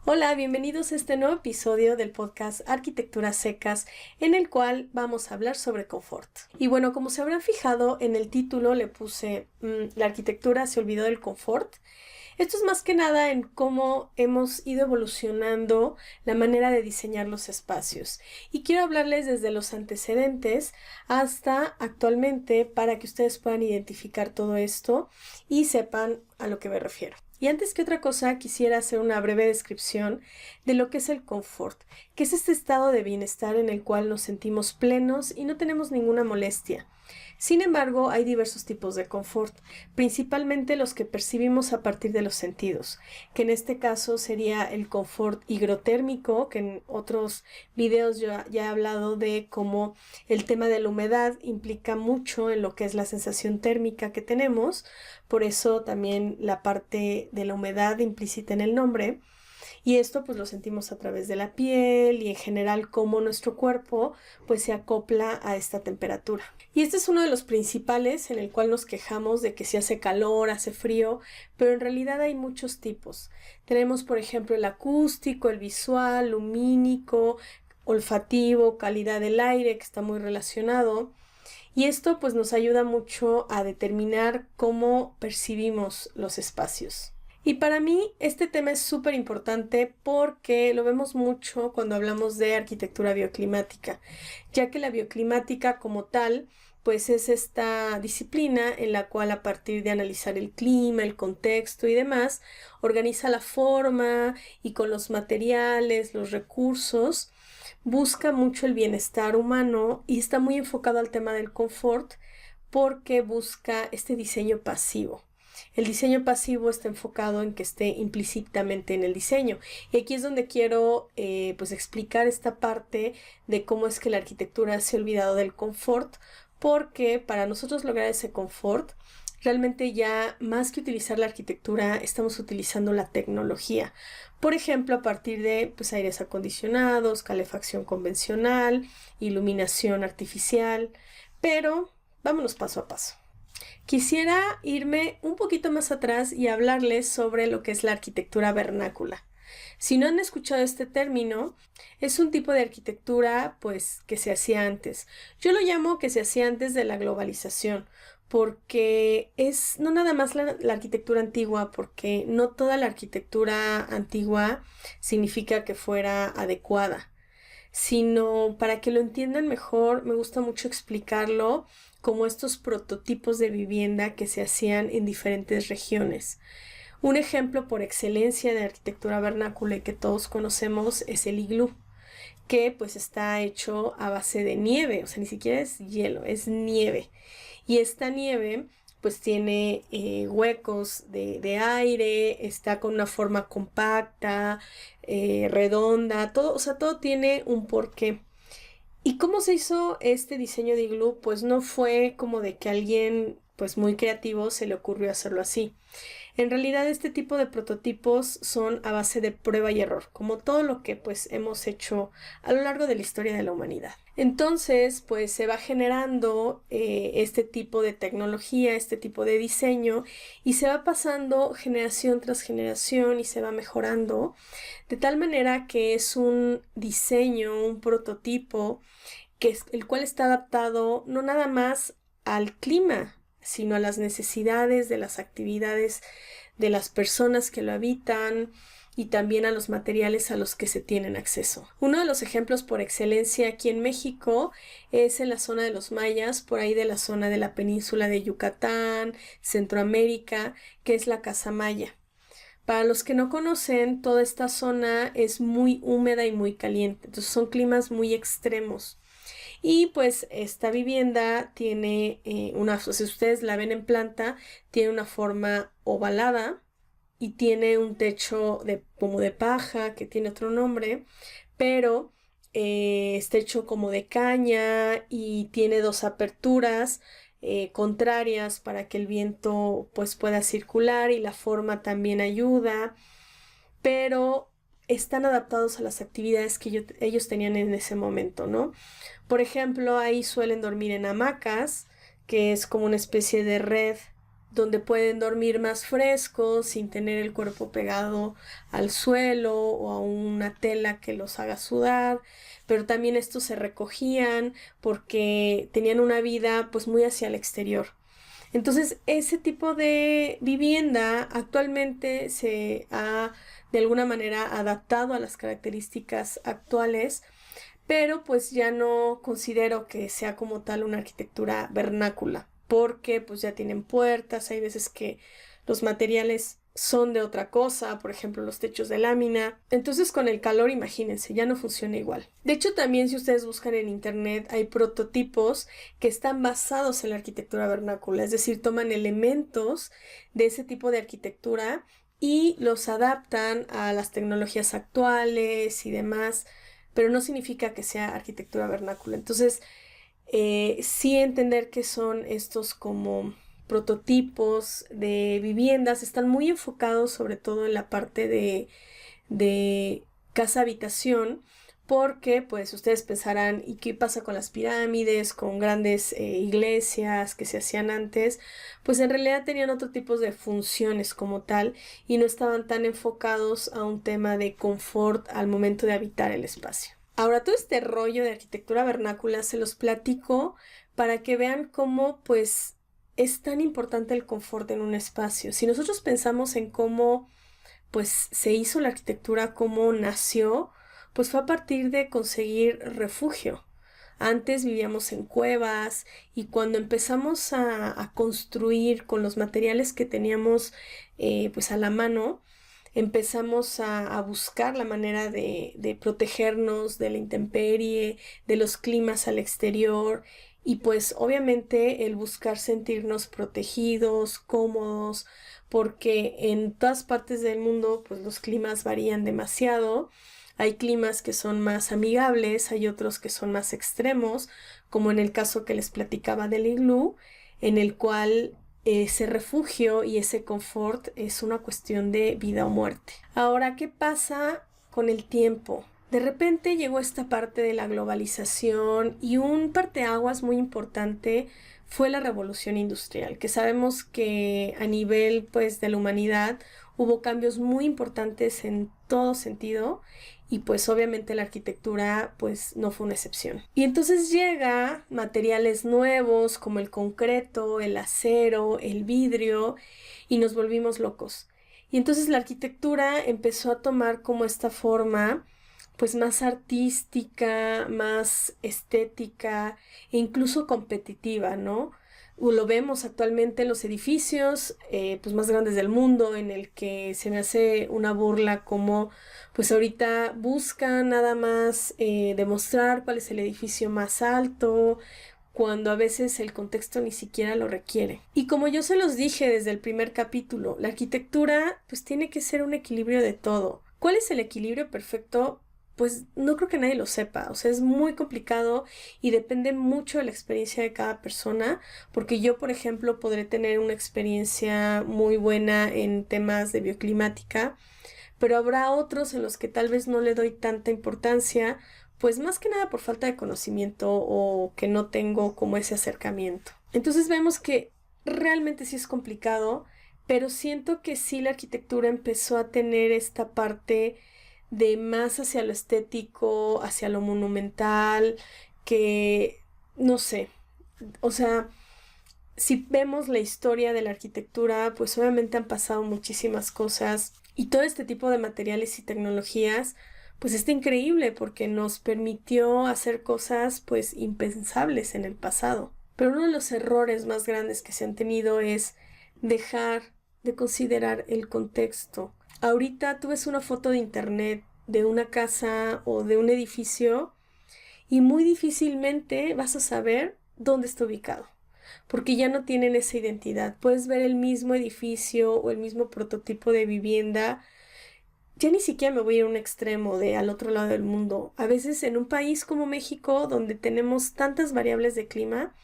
Hola, bienvenidos a este nuevo episodio del podcast Arquitecturas Secas, en el cual vamos a hablar sobre confort. Y bueno, como se habrán fijado, en el título le puse la arquitectura se olvidó del confort. Esto es más que nada en cómo hemos ido evolucionando la manera de diseñar los espacios. Y quiero hablarles desde los antecedentes hasta actualmente para que ustedes puedan identificar todo esto y sepan a lo que me refiero. Y antes que otra cosa, quisiera hacer una breve descripción de lo que es el confort, que es este estado de bienestar en el cual nos sentimos plenos y no tenemos ninguna molestia. Sin embargo, hay diversos tipos de confort, principalmente los que percibimos a partir de los sentidos, que en este caso sería el confort higrotérmico, que en otros videos yo ya he hablado de cómo el tema de la humedad implica mucho en lo que es la sensación térmica que tenemos, por eso también la parte de la humedad implícita en el nombre. Y esto pues lo sentimos a través de la piel y en general cómo nuestro cuerpo pues se acopla a esta temperatura. Y este es uno de los principales en el cual nos quejamos de que si hace calor, hace frío, pero en realidad hay muchos tipos. Tenemos por ejemplo el acústico, el visual, lumínico, olfativo, calidad del aire que está muy relacionado. Y esto pues nos ayuda mucho a determinar cómo percibimos los espacios. Y para mí este tema es súper importante porque lo vemos mucho cuando hablamos de arquitectura bioclimática, ya que la bioclimática como tal, pues es esta disciplina en la cual a partir de analizar el clima, el contexto y demás, organiza la forma y con los materiales, los recursos, busca mucho el bienestar humano y está muy enfocado al tema del confort porque busca este diseño pasivo. El diseño pasivo está enfocado en que esté implícitamente en el diseño. Y aquí es donde quiero pues explicar esta parte de cómo es que la arquitectura se ha olvidado del confort, porque para nosotros lograr ese confort, realmente ya más que utilizar la arquitectura, estamos utilizando la tecnología. Por ejemplo, a partir de pues, aires acondicionados, calefacción convencional, iluminación artificial, pero vámonos paso a paso. Quisiera irme un poquito más atrás y hablarles sobre lo que es la arquitectura vernácula. Si no han escuchado este término, es un tipo de arquitectura pues que se hacía antes. Yo lo llamo que se hacía antes de la globalización, porque es no nada más la arquitectura antigua, porque no toda la arquitectura antigua significa que fuera adecuada, sino para que lo entiendan mejor, me gusta mucho explicarlo como estos prototipos de vivienda que se hacían en diferentes regiones. Un ejemplo por excelencia de arquitectura vernácula y que todos conocemos es el iglú, que pues está hecho a base de nieve, o sea, ni siquiera es hielo, es nieve. Y esta nieve pues tiene huecos de aire, está con una forma compacta, redonda, todo, o sea, todo tiene un porqué. ¿Y cómo se hizo este diseño de iglú? Pues no fue como de que alguien pues muy creativo se le ocurrió hacerlo así. En realidad este tipo de prototipos son a base de prueba y error, como todo lo que pues hemos hecho a lo largo de la historia de la humanidad. Entonces pues se va generando este tipo de tecnología, este tipo de diseño y se va pasando generación tras generación y se va mejorando de tal manera que es un diseño, un prototipo que es, el cual está adaptado no nada más al clima, sino a las necesidades de las actividades de las personas que lo habitan y también a los materiales a los que se tienen acceso. Uno de los ejemplos por excelencia aquí en México es en la zona de los mayas, por ahí de la zona de la península de Yucatán, Centroamérica, que es la Casa Maya. Para los que no conocen, toda esta zona es muy húmeda y muy caliente, entonces son climas muy extremos. Y pues esta vivienda tiene si ustedes la ven en planta, tiene una forma ovalada y tiene un techo como de paja, que tiene otro nombre, pero está hecho como de caña y tiene dos aperturas contrarias para que el viento pues pueda circular y la forma también ayuda, pero están adaptados a las actividades que ellos tenían en ese momento, ¿no? Por ejemplo, ahí suelen dormir en hamacas, que es como una especie de red donde pueden dormir más frescos sin tener el cuerpo pegado al suelo o a una tela que los haga sudar, pero también estos se recogían porque tenían una vida pues muy hacia el exterior. Entonces, ese tipo de vivienda actualmente se ha de alguna manera adaptado a las características actuales, pero pues ya no considero que sea como tal una arquitectura vernácula, porque pues ya tienen puertas, hay veces que los materiales son de otra cosa, por ejemplo los techos de lámina. Entonces con el calor, imagínense, ya no funciona igual. De hecho, también si ustedes buscan en internet hay prototipos que están basados en la arquitectura vernácula, es decir, toman elementos de ese tipo de arquitectura y los adaptan a las tecnologías actuales y demás, pero no significa que sea arquitectura vernácula. Entonces, sí entender que son estos como prototipos de viviendas, están muy enfocados sobre todo en la parte de casa-habitación, porque pues ustedes pensarán, ¿y qué pasa con las pirámides, con grandes iglesias que se hacían antes? Pues en realidad tenían otro tipo de funciones como tal y no estaban tan enfocados a un tema de confort al momento de habitar el espacio. Ahora, todo este rollo de arquitectura vernácula se los platico para que vean cómo pues es tan importante el confort en un espacio. Si nosotros pensamos en cómo pues se hizo la arquitectura, cómo nació, pues fue a partir de conseguir refugio. Antes vivíamos en cuevas y cuando empezamos a construir con los materiales que teníamos pues a la mano, empezamos a buscar la manera de protegernos de la intemperie, de los climas al exterior y pues obviamente el buscar sentirnos protegidos, cómodos, porque en todas partes del mundo pues los climas varían demasiado. Hay climas que son más amigables, hay otros que son más extremos, como en el caso que les platicaba del iglú, en el cual ese refugio y ese confort es una cuestión de vida o muerte. Ahora, ¿qué pasa con el tiempo? De repente llegó esta parte de la globalización y un parteaguas muy importante fue la revolución industrial, que sabemos que a nivel pues de la humanidad hubo cambios muy importantes en todo sentido y pues obviamente la arquitectura pues no fue una excepción. Y entonces llega materiales nuevos como el concreto, el acero, el vidrio y nos volvimos locos. Y entonces la arquitectura empezó a tomar como esta forma pues más artística, más estética e incluso competitiva, ¿no? Lo vemos actualmente en los edificios pues más grandes del mundo, en el que se me hace una burla como pues ahorita buscan nada más demostrar cuál es el edificio más alto, cuando a veces el contexto ni siquiera lo requiere. Y como yo se los dije desde el primer capítulo, la arquitectura pues tiene que ser un equilibrio de todo. ¿Cuál es el equilibrio perfecto? Pues no creo que nadie lo sepa, o sea, es muy complicado y depende mucho de la experiencia de cada persona, porque yo, por ejemplo, podré tener una experiencia muy buena en temas de bioclimática, pero habrá otros en los que tal vez no le doy tanta importancia, pues más que nada por falta de conocimiento o que no tengo como ese acercamiento. Entonces vemos que realmente sí es complicado, pero siento que sí la arquitectura empezó a tener esta parte de más hacia lo estético, hacia lo monumental, que no sé, o sea, si vemos la historia de la arquitectura, pues obviamente han pasado muchísimas cosas y todo este tipo de materiales y tecnologías, pues está increíble porque nos permitió hacer cosas pues impensables en el pasado. Pero uno de los errores más grandes que se han tenido es dejar de considerar el contexto. Ahorita tú ves una foto de internet de una casa o de un edificio y muy difícilmente vas a saber dónde está ubicado, porque ya no tienen esa identidad. Puedes ver el mismo edificio o el mismo prototipo de vivienda. Ya ni siquiera me voy a ir a un extremo de al otro lado del mundo. A veces en un país como México, donde tenemos tantas variables de clima,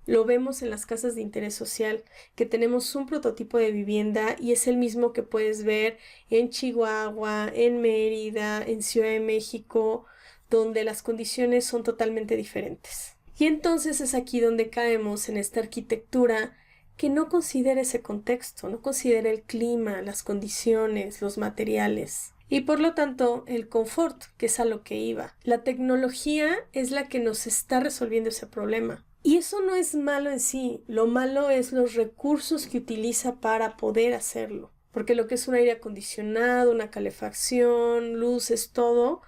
lo vemos en las casas de interés social, que tenemos un prototipo de vivienda y es el mismo que puedes ver en Chihuahua, en Mérida, en Ciudad de México, donde las condiciones son totalmente diferentes. Y entonces es aquí donde caemos en esta arquitectura que no considere ese contexto, no considere el clima, las condiciones, los materiales. Y por lo tanto, el confort, que es a lo que iba. La tecnología es la que nos está resolviendo ese problema. Y eso no es malo en sí, lo malo es los recursos que utiliza para poder hacerlo. Porque lo que es un aire acondicionado, una calefacción, luces, todo,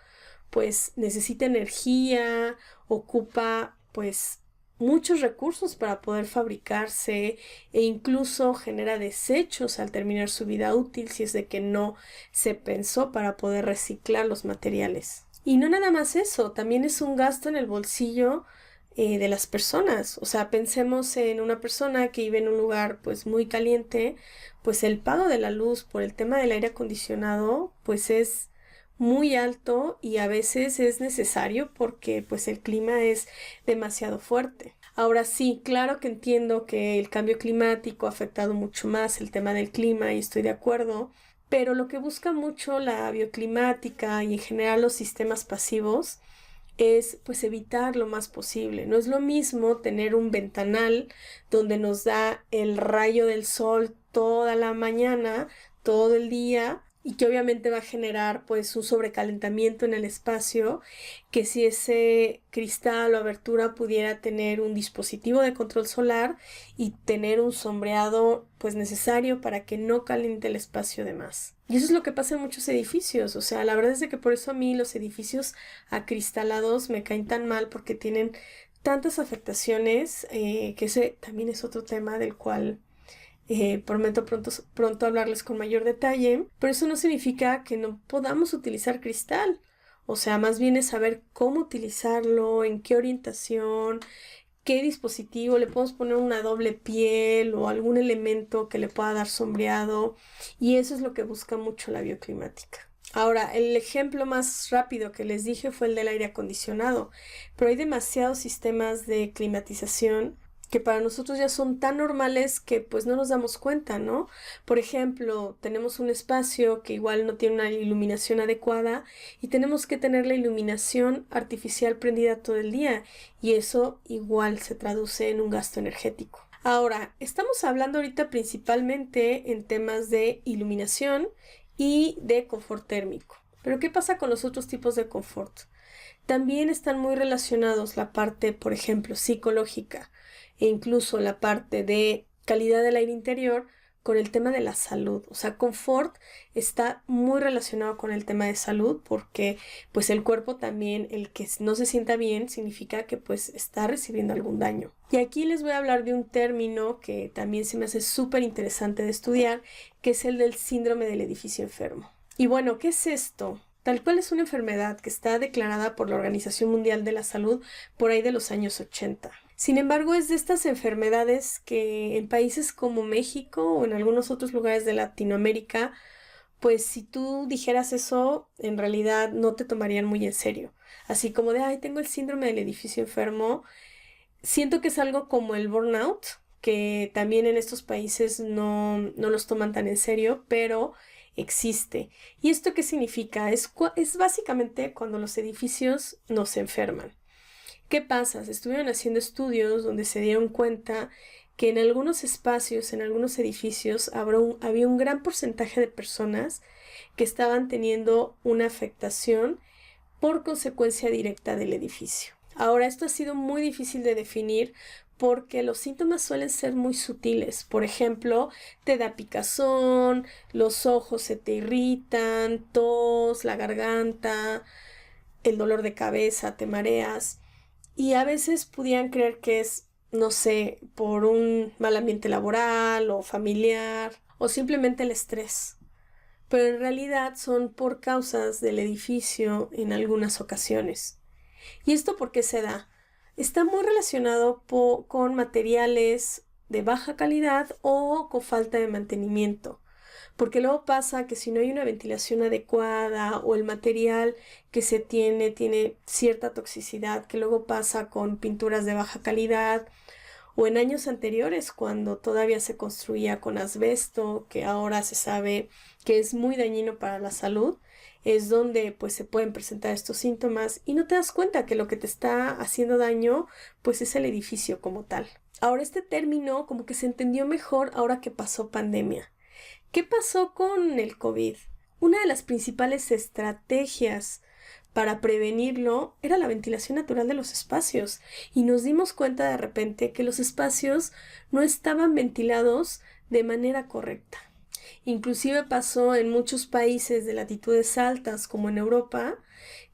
pues necesita energía, ocupa pues muchos recursos para poder fabricarse e incluso genera desechos al terminar su vida útil si es de que no se pensó para poder reciclar los materiales. Y no nada más eso, también es un gasto en el bolsillo de las personas. O sea, pensemos en una persona que vive en un lugar pues muy caliente, pues el pago de la luz por el tema del aire acondicionado pues es muy alto y a veces es necesario porque pues el clima es demasiado fuerte. Ahora sí, claro que entiendo que el cambio climático ha afectado mucho más el tema del clima y estoy de acuerdo, pero lo que busca mucho la bioclimática y en general los sistemas pasivos es pues evitar lo más posible. No es lo mismo tener un ventanal donde nos da el rayo del sol toda la mañana, todo el día, y que obviamente va a generar pues un sobrecalentamiento en el espacio, que si ese cristal o abertura pudiera tener un dispositivo de control solar y tener un sombreado pues necesario para que no caliente el espacio de más. Y eso es lo que pasa en muchos edificios, o sea, la verdad es de que por eso a mí los edificios acristalados me caen tan mal porque tienen tantas afectaciones, que ese también es otro tema del cual prometo pronto hablarles con mayor detalle, pero eso no significa que no podamos utilizar cristal. O sea, más bien es saber cómo utilizarlo, en qué orientación, qué dispositivo, le podemos poner una doble piel o algún elemento que le pueda dar sombreado, y eso es lo que busca mucho la bioclimática. Ahora, el ejemplo más rápido que les dije fue el del aire acondicionado, pero hay demasiados sistemas de climatización que para nosotros ya son tan normales que pues no nos damos cuenta, ¿no? Por ejemplo, tenemos un espacio que igual no tiene una iluminación adecuada y tenemos que tener la iluminación artificial prendida todo el día y eso igual se traduce en un gasto energético. Ahora, estamos hablando ahorita principalmente en temas de iluminación y de confort térmico. Pero ¿qué pasa con los otros tipos de confort? También están muy relacionados la parte, por ejemplo, psicológica e incluso la parte de calidad del aire interior con el tema de la salud. O sea, confort está muy relacionado con el tema de salud porque pues el cuerpo también, el que no se sienta bien, significa que pues está recibiendo algún daño. Y aquí les voy a hablar de un término que también se me hace súper interesante de estudiar, que es el del síndrome del edificio enfermo. Y bueno, ¿qué es esto? Tal cual es una enfermedad que está declarada por la Organización Mundial de la Salud por ahí de los años 80. Sin embargo, es de estas enfermedades que en países como México o en algunos otros lugares de Latinoamérica, pues si tú dijeras eso, en realidad no te tomarían muy en serio. Así como de, ay, tengo el síndrome del edificio enfermo. Siento que es algo como el burnout, que también en estos países no los toman tan en serio, pero existe. ¿Y esto qué significa? Es básicamente cuando los edificios nos enferman. ¿Qué pasa? Se estuvieron haciendo estudios donde se dieron cuenta que en algunos espacios, en algunos edificios, había un gran porcentaje de personas que estaban teniendo una afectación por consecuencia directa del edificio. Ahora, esto ha sido muy difícil de definir porque los síntomas suelen ser muy sutiles. Por ejemplo, te da picazón, los ojos se te irritan, tos, la garganta, el dolor de cabeza, te mareas. Y a veces pudieran creer que es, no sé, por un mal ambiente laboral o familiar o simplemente el estrés. Pero en realidad son por causas del edificio en algunas ocasiones. ¿Y esto por qué se da? Está muy relacionado con materiales de baja calidad o con falta de mantenimiento. Porque luego pasa que si no hay una ventilación adecuada o el material que se tiene cierta toxicidad, que luego pasa con pinturas de baja calidad o en años anteriores cuando todavía se construía con asbesto, que ahora se sabe que es muy dañino para la salud, es donde pues se pueden presentar estos síntomas y no te das cuenta que lo que te está haciendo daño pues es el edificio como tal. Ahora este término como que se entendió mejor ahora que pasó pandemia. ¿Qué pasó con el COVID? Una de las principales estrategias para prevenirlo era la ventilación natural de los espacios y nos dimos cuenta de repente que los espacios no estaban ventilados de manera correcta. Inclusive pasó en muchos países de latitudes altas como en Europa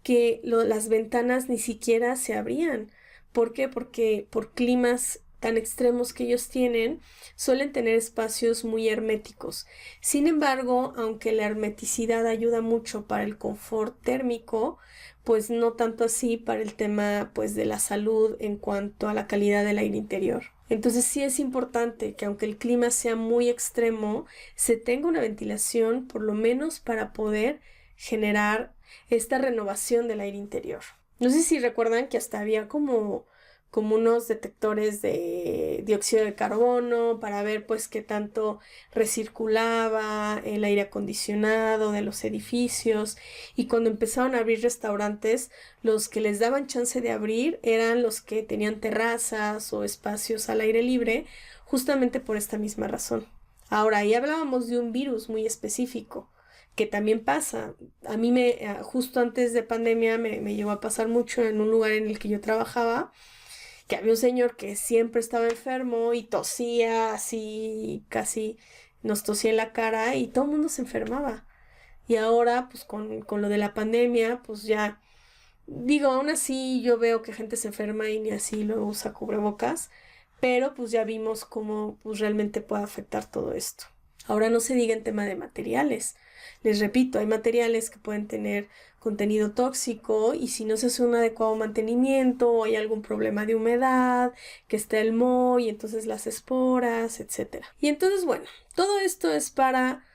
que las ventanas ni siquiera se abrían. ¿Por qué? Porque por climas tan extremos que ellos tienen, suelen tener espacios muy herméticos. Sin embargo, aunque la hermeticidad ayuda mucho para el confort térmico, pues no tanto así para el tema pues de la salud en cuanto a la calidad del aire interior. Entonces sí es importante que aunque el clima sea muy extremo, se tenga una ventilación por lo menos para poder generar esta renovación del aire interior. No sé si recuerdan que hasta había como unos detectores de dióxido de carbono para ver pues qué tanto recirculaba el aire acondicionado de los edificios, y cuando empezaron a abrir restaurantes, los que les daban chance de abrir eran los que tenían terrazas o espacios al aire libre, justamente por esta misma razón. Ahora, ahí hablábamos de un virus muy específico, que también pasa. A mí justo antes de pandemia me llegó a pasar mucho en un lugar en el que yo trabajaba, que había un señor que siempre estaba enfermo y tosía así, casi nos tosía en la cara y todo el mundo se enfermaba. Y ahora, pues con lo de la pandemia, pues ya, digo, aún así yo veo que gente se enferma y ni así lo usa cubrebocas, pero pues ya vimos cómo pues realmente puede afectar todo esto. Ahora no se diga en tema de materiales. Les repito, hay materiales que pueden tener contenido tóxico y si no se hace un adecuado mantenimiento o hay algún problema de humedad, que está el moho y entonces las esporas, etc. Y entonces, bueno, todo esto es para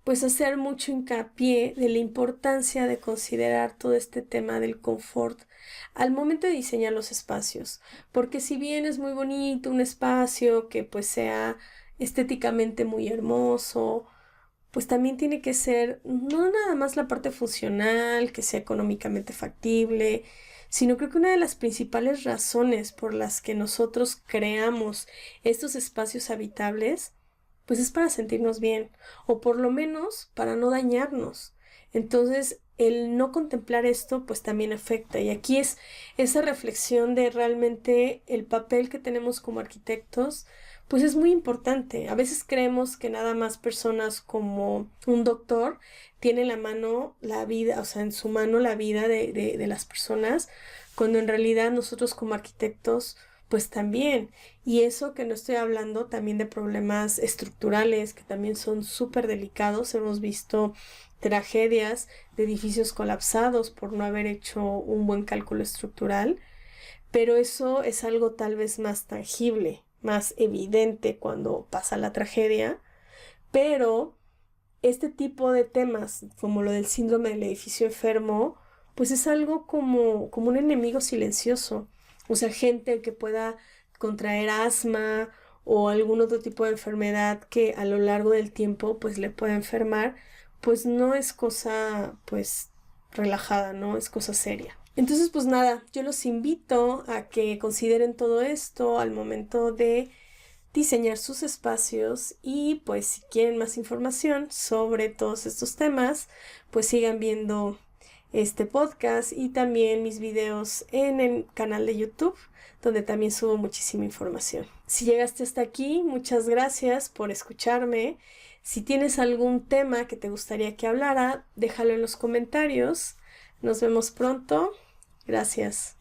pues hacer mucho hincapié de la importancia de considerar todo este tema del confort al momento de diseñar los espacios, porque si bien es muy bonito un espacio que pues sea estéticamente muy hermoso, pues también tiene que ser no nada más la parte funcional, que sea económicamente factible, sino creo que una de las principales razones por las que nosotros creamos estos espacios habitables, pues es para sentirnos bien, o por lo menos para no dañarnos. Entonces, el no contemplar esto, pues también afecta. Y aquí es esa reflexión de realmente el papel que tenemos como arquitectos, pues es muy importante. A veces creemos que nada más personas como un doctor tienen la mano, la vida, o sea, en su mano la vida de las personas, cuando en realidad nosotros como arquitectos, pues también. Y eso que no estoy hablando también de problemas estructurales, que también son súper delicados. Hemos visto tragedias de edificios colapsados por no haber hecho un buen cálculo estructural, pero eso es algo tal vez más tangible, más evidente cuando pasa la tragedia, pero este tipo de temas, como lo del síndrome del edificio enfermo, pues es algo como un enemigo silencioso. O sea, gente que pueda contraer asma o algún otro tipo de enfermedad que a lo largo del tiempo pues le pueda enfermar, pues no es cosa pues relajada, ¿no? Es cosa seria. Entonces, pues nada, yo los invito a que consideren todo esto al momento de diseñar sus espacios y pues si quieren más información sobre todos estos temas, pues sigan viendo este podcast y también mis videos en el canal de YouTube, donde también subo muchísima información. Si llegaste hasta aquí, muchas gracias por escucharme. Si tienes algún tema que te gustaría que hablara, déjalo en los comentarios. Nos vemos pronto. Gracias.